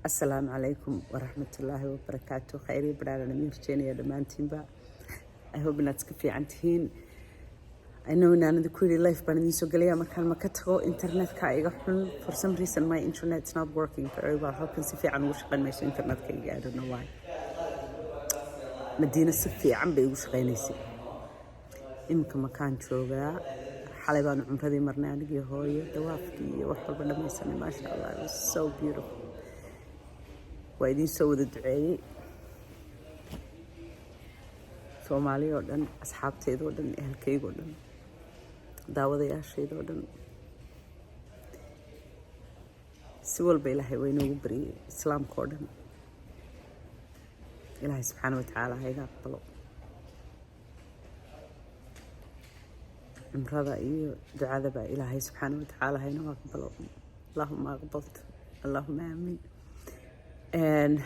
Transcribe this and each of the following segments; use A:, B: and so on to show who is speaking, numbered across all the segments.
A: Assalamu alaikum wa rahmatullahi wa barakatuh. Khayri barara namir jeni dhammaantiinba. I hope inaad iska fiican tihiin. I know inaanad ku yiri life baan idin soo galaya markaan ma ka tago internetka iga xun. For some reason my internet's not working very well. Halkan si fiican ugu shaqeynayso internetka iga. I don't know why. Madiina si fiican bay ugu shaqeynaysay. Imika makaan joogaa. Xalay baan cumradii marnay anigii hooyo dawaafkii iyo wax walba dhamaysanay maasha Allah. It was so beautiful. وإذن سووا الدعاء سومالي ودن أصحاب تيد ودن أهل كي ودن داود يا شيد ودن سوال بإلهي وينو بري إسلام كودن إلهي سبحانه وتعالى هيدا قبلو امرضى إيو دعاء ذبا إلهي سبحانه وتعالى هينا قبلو اللهم أقبلت اللهم آمين. And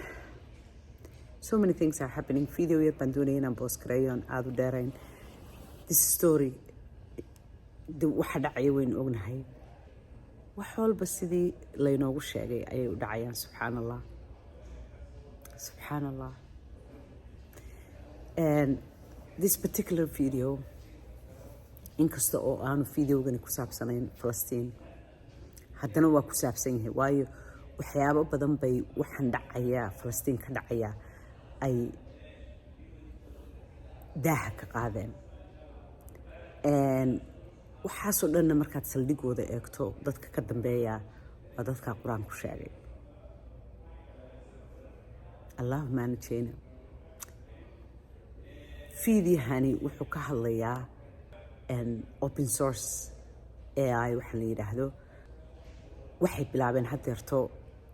A: so many things are happening. Video yar baan doonaya inaan boos gareeyo aan aad u dheerayn. This story waxa dhacaya waynu ognahay. Wax walba sidii laynoogu sheegay ayay u dhacayaan. Subhanallah. Subhanallah. And this particular video, inkasta oo aanu videogani ku saabsanayn Palestine, haddana waa ku saabsan yahay waayo waxyaabo badan bay waxaan dhacaya Palestine ka dhacaya ay daaha ka qaadeen waxaasoo dhanna markaad saldhigooda eegto dadka ka dambeeya waa dadka quraanku sheegay Allahumma najina fiidiyahani wuxuu ka hadlayaa open source AI waxa la yiraahdo waxay bilaabeen hadeerto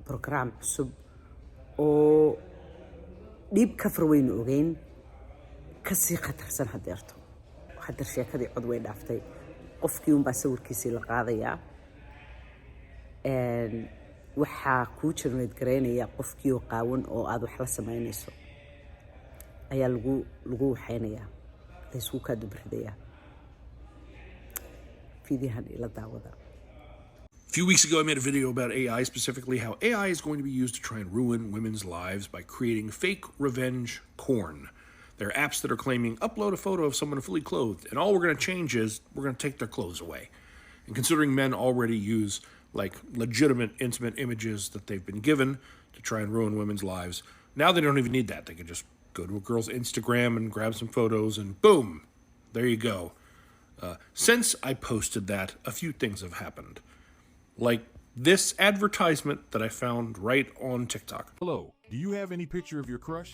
A: program cusub oo dib ka farweyn ogeyn ka sii khatarsan hadeerto hadeer sheekadii cod way dhaaftay qofkii un baa sawirkiisii la qaadayaa waxaa kuu jirneed gareynaya qofkii oo qaawan oo aad wax la samaynayso ayaa lagu waxaynayaa laysku kaa dubridayaa fiidiyahan ila daawada.
B: A few weeks ago, I made a video about AI, specifically how AI is going to be used to try and ruin women's lives by creating fake revenge porn. There are apps that are claiming upload a photo of someone fully clothed, and all we're going to change is we're going to take their clothes away. And considering men already use like legitimate intimate images that they've been given to try and ruin women's lives, now they don't even need that. They can just go to a girl's Instagram and grab some photos and boom, there you go. Since I posted that, a few things have happened. Like this advertisement that I found right on TikTok.
C: Hello, do you have any picture of your crush?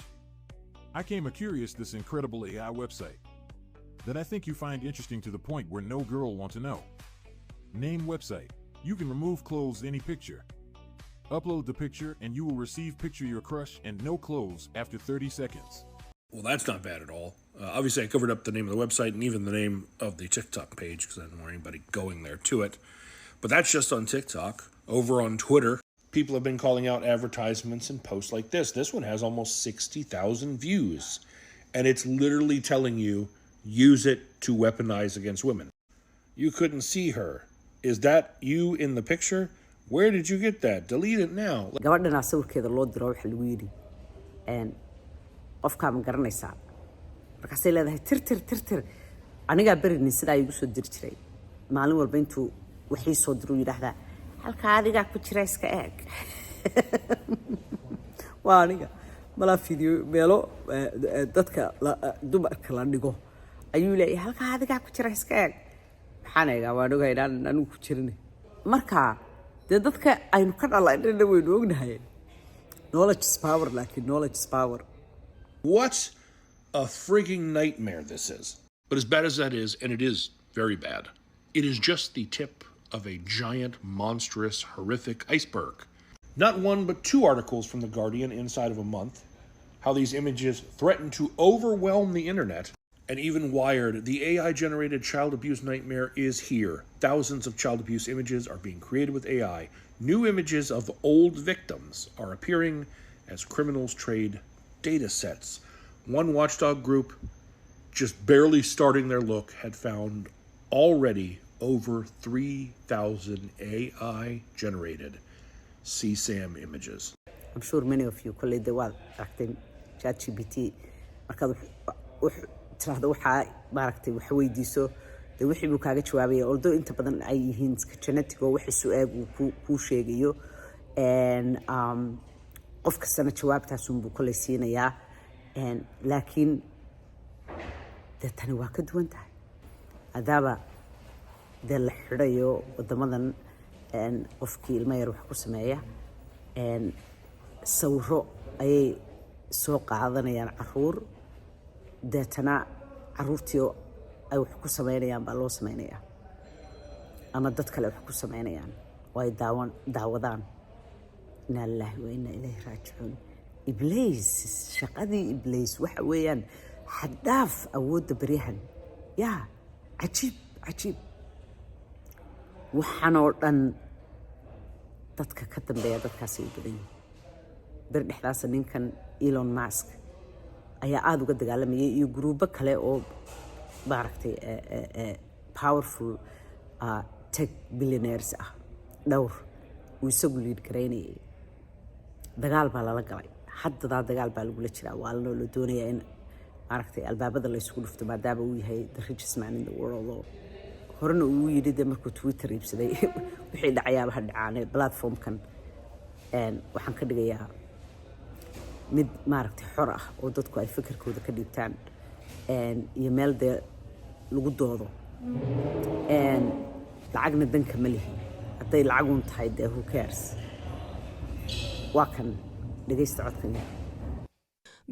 C: I came curious this incredible AI website that I think you find interesting to the point where no girl want to know. Name website. You can remove clothes any picture. Upload the picture and you will receive picture your crush and no clothes after 30 seconds.
B: Well, that's not bad at all. Obviously, I covered up the name of the website and even the name of the TikTok page because I didn't want anybody going there to it. But that's just on TikTok. Over on Twitter, people have been calling out advertisements and posts like this. This one has almost 60,000 views. And it's literally telling you, use it to weaponize against women. You couldn't see her. Is that you in the picture? Where did you get that? Delete it now.
A: gabadhana sawirkeeda loo diro waxa lagu yiri qofka ma garanaysaa markaasay leedahay tir aniga baridin sida ay ugu soo diri jiray maalin walba intuu wixii soo diru yiraahdaa halka adiga ku jira iska eeg waa aniga mala video meelo dadka dumarka la dhigo ayuu leeyahay halka adiga ku jira iska eeg maxaan eegaa waan ogaynaa anu ku jirin marka dadka aynu ka dhalaynayna waynu ognahay knowledge is power like knowledge is power.
B: What a freaking nightmare this is. But as bad as that is, and it is very bad, it is just the tip of a giant, monstrous, horrific iceberg. Not one, but two articles from The Guardian inside of a month, how these images threaten to overwhelm the internet, and even Wired, the AI-generated child abuse nightmare is here. Thousands of child abuse images are being created with AI. New images of old victims are appearing as criminals trade data sets. One watchdog group, just barely starting their look, had found already over 3,000 AI-generated CSAM images.
A: I'm sure many of you kolley de waad aragtay ChatGPT markaad tiraahdo waxaa maaragtay wax weydiiso dee wixii buu kaaga jawaabaya although inta badan ay yihiin iska genetic oo wixii su-aag uu kuu sheegayo qof kastana jawaabtaasunbuu kolley siinayaa laakiin dee tani waa ka duwan tahay adaaba dee la xidhayo waddamadan qofkii ilmo yar wax ku sameeya sawiro ayay soo qaadanayaan caruur deetana caruurtii ay wax ku samaynayaan baa loo samaynayaa ama dad kale wax ku samaynayaan oo ay daawadaan inaa lilaahi wa inaa ilayhi raajicuun Iblays shaqadii Iblays waxa weeyaan xaddaaf awoodda baryahan yaa cajiib waxaan oo dhan dadka ka dambeeya dadkaasay u badan yihiin bir dhexdaasa ninkan Elon Musk ayaa aada uga dagaalamayay iyo gruubo kale oo maaragtay powerful tech billionaires ah dhowr uu isagu liid garaynayay dagaal baa lala galay haddadaa dagaal baa lagula jiraa waa la doonayaa in maaragtay albaabada la isugu dhufto maadaama uu yahay the richest man in the world oo horena uu yidhi dee markuu Twitter iibsaday wixii dhacayaaba ha dhacaane platformkan waxaan ka dhigayaa mid maaragtay xor ah oo dadku ay fikirkooda ka dhiibtaan iyo meel dee lagu doodo lacagna danka ma lihi hadday lacagun tahay dee who cares waa kan dhegaysta codkan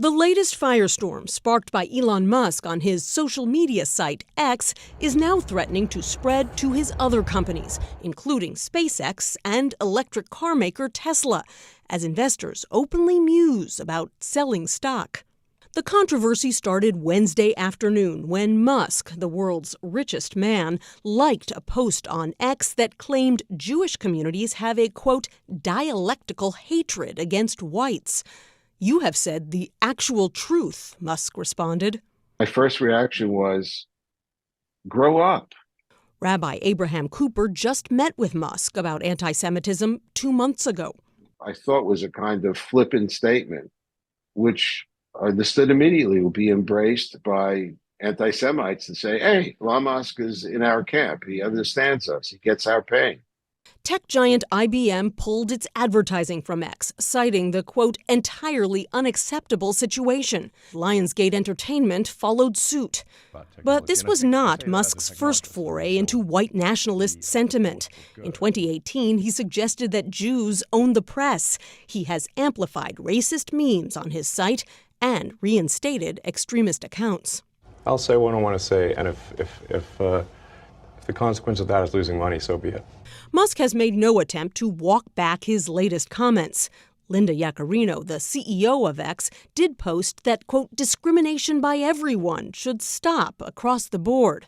D: The latest firestorm, sparked by Elon Musk on his social media site X, is now threatening to spread to his other companies, including SpaceX and electric car maker Tesla, as investors openly muse about selling stock. The controversy started Wednesday afternoon when Musk, the world's richest man, liked a post on X that claimed Jewish communities have a, quote, dialectical hatred against whites. You have said the actual truth, Musk responded.
E: My first reaction was, grow up.
D: Rabbi Abraham Cooper just met with Musk about anti-Semitism 2 months ago.
E: I thought was a kind of flippant statement, which I understood immediately will be embraced by anti-Semites and say, hey, Musk is in our camp. He understands us. He gets our pain.
D: Tech giant IBM pulled its advertising from X, citing the, quote, entirely unacceptable situation. Lionsgate Entertainment followed suit. But this was not Musk's first foray into white nationalist sentiment. In 2018, he suggested that Jews own the press. He has amplified racist memes on his site and reinstated extremist accounts.
F: I'll say what I want to say, and if the consequence of that is losing money, so be it.
D: Musk has made no attempt to walk back his latest comments. Linda Yaccarino, the CEO of X, did post that, quote, discrimination by everyone should stop across the board.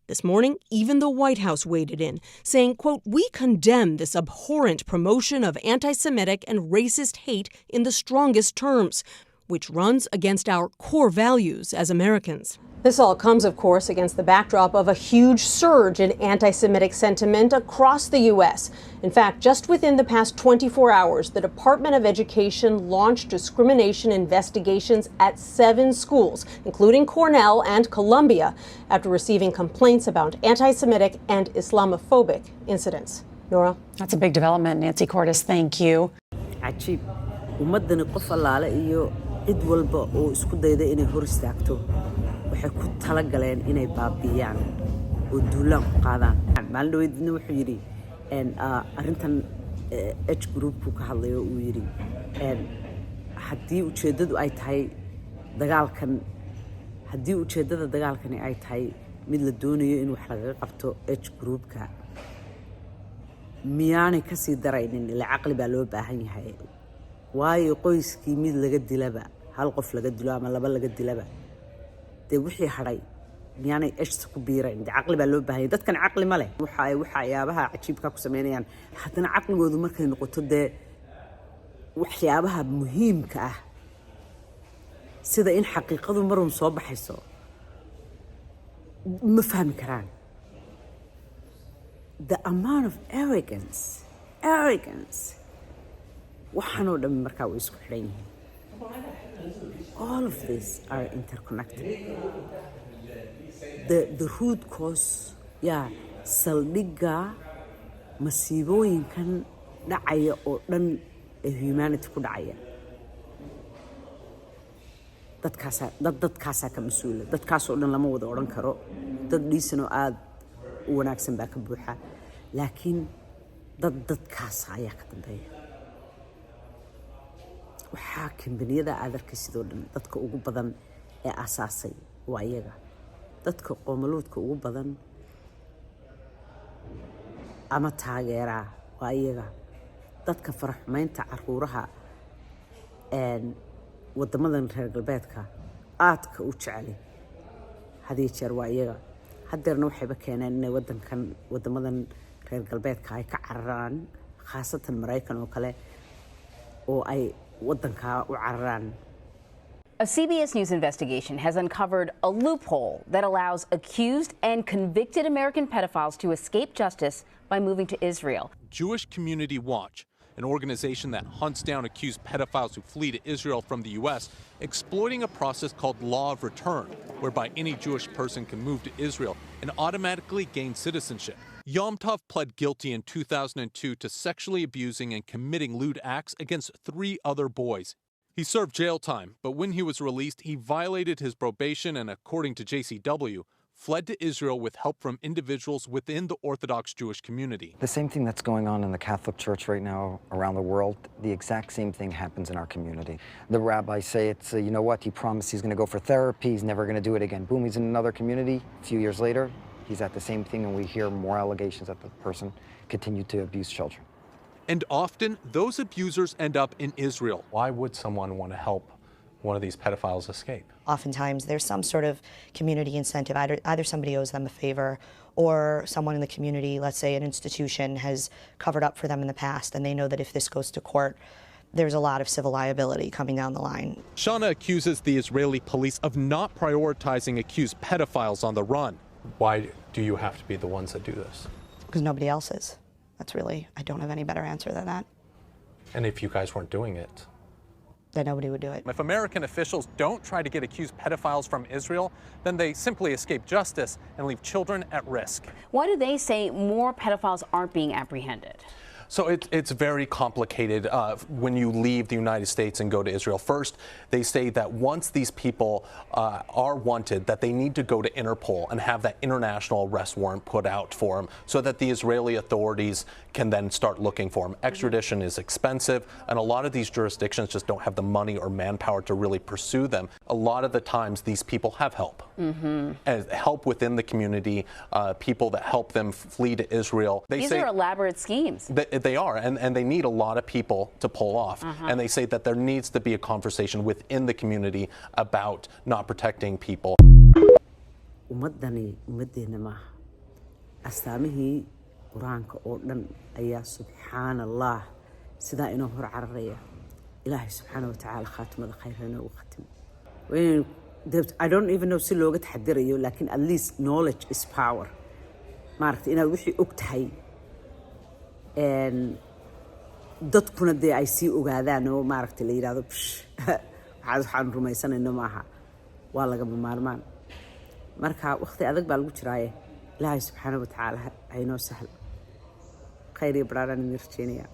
D: This morning, even the White House waded in, saying, quote, we condemn this abhorrent promotion of anti-Semitic and racist hate in the strongest terms, which runs against our core values as Americans. This all comes, of course, against the backdrop of a huge surge in anti-Semitic sentiment across the U.S. In fact, just within the past 24 hours, the Department of Education launched discrimination investigations at 7 schools, including Cornell and Columbia, after receiving complaints about anti-Semitic and Islamophobic incidents. Nora?
G: That's a big development. Nancy Cordes, thank you.
A: cajiib ummadani qof allaale iyo cid walba oo isku dayda inay hor istaagto waxay ku tala galeen inay baabiyaan oo duulaan ku qaadaan maalin dhaweydna wuxuu yidhi arrintan H groupku ka hadlayo uu yidhi haddii ujeeddadu ay tahay dagaalkani ay tahay mid la doonayo in wax lagaga qabto H groupka miyaanay ka sii daraynin ila caqli baa loo baahan yahay waayo qoyskii mid laga dilaba hal qof laga dilo ama laba laga dilaba dee wixii hadhay miyaanay eshta ku biirayn dee caqli baa loo baahan yahay dadkan caqli ma leh waxyaabaha cajiibka ku samaynayaan haddana caqligoodu markay noqoto dee waxyaabaha muhiimka ah sida in xaqiiqadu marun soo baxayso ma fahmi karaan the amount of arrogance waxaanoo dhan markaa way isku xidhan yihiin. All of these are interconnected. The root cause, saldhigga masiibooyinkan dhacaya oo dhan ee humanity ku dhacaya. dadkaasaa ka mas-uula. Dadkaasoo dhan lama wada odhan karo. Dad dhiisanoo aad u wanaagsan baa ka buuxa. Laakiin dadkaasa ayaa ka dambeeya. waxaa kambaniyada aad arkaysidoo dhan dadka ugu badan ee asaasay waa iyaga. dadka qoomaluudka ugu badan ama taageeraa waa iyaga. dadka faraxumaynta caruuraha wadamadan reer galbeedka aadka u jecel hadii jeer waa iyaga. hadeerna waxayba keeneen inay wadamadan reer galbeedka ay ka cararaan, khaasatan Mareykan oo kale oo ay wadanka u cararaan.
H: A CBS News investigation has uncovered a loophole that allows accused and convicted American pedophiles to escape justice by moving to Israel.
I: Jewish Community Watch, an organization that hunts down accused pedophiles who flee to Israel from the U.S., exploiting a process called Law of Return, whereby any Jewish person can move to Israel and automatically gain citizenship. Yom Tov pled guilty in 2002 to sexually abusing and committing lewd acts against 3 other boys. He served jail time, but when he was released, he violated his probation and, according to JCW, fled to Israel with help from individuals within the Orthodox Jewish community.
J: The same thing that's going on in the Catholic Church right now around the world, the exact same thing happens in our community. The rabbis say it's, you know what, he promised he's going to go for therapy, he's never going to do it again. Boom, he's in another community. A few years later, he's at the same thing, and we hear more allegations that the person continued to abuse children.
I: And often, those abusers end up in Israel.
F: Why would someone want to help one of these pedophiles escape?
K: Oftentimes, there's some sort of community incentive. Either somebody owes them a favor, or someone in the community, let's say an institution, has covered up for them in the past, and they know that if this goes to court, there's a lot of civil liability coming down the line.
I: Shauna accuses the Israeli police of not prioritizing accused pedophiles on the run.
F: Why do you have to be the ones that do this?
K: Because nobody else is. I don't have any better answer than that.
F: And if you guys weren't doing it?
K: Then nobody would do it.
I: If American officials don't try to get accused pedophiles from Israel, then they simply escape justice and leave children at risk.
H: Why do they say more pedophiles aren't being apprehended?
I: So it's very complicated when you leave the United States and go to Israel. First, they say that once these people are wanted, that they need to go to Interpol and have that international arrest warrant put out for them so that the Israeli authorities can then start looking for them. Extradition is expensive, and a lot of these jurisdictions just don't have the money or manpower to really pursue them. A lot of the times, these people have help. And help within the community, people that help them flee to Israel.
H: These are elaborate schemes.
I: They are, and they need a lot of people to pull off. And they say that there needs to be a conversation within the community about not protecting people.
A: ummaddeena maaha. astaamihii qur-aanka oo dhan ayaa subxaan allah sidaa inoo hor cararaya. ilaahay subxaana wa tacaala khaatimada khayr inoogu khatimo. I don't even know si looga taxadirayo, laakiin at least knowledge is power. maaragtay inaad wixii og tahay dadkuna dee ay sii ogaadaan oo maaragtay la yidhaahdo waxaan rumaysanayno maaha, waa lagama maarmaan. marka waqti adag baa lagu jiraaye ilaahay subxaana wa tacaala ha inoo sahlo. khayr iyo baraaraan idin rajeynaya.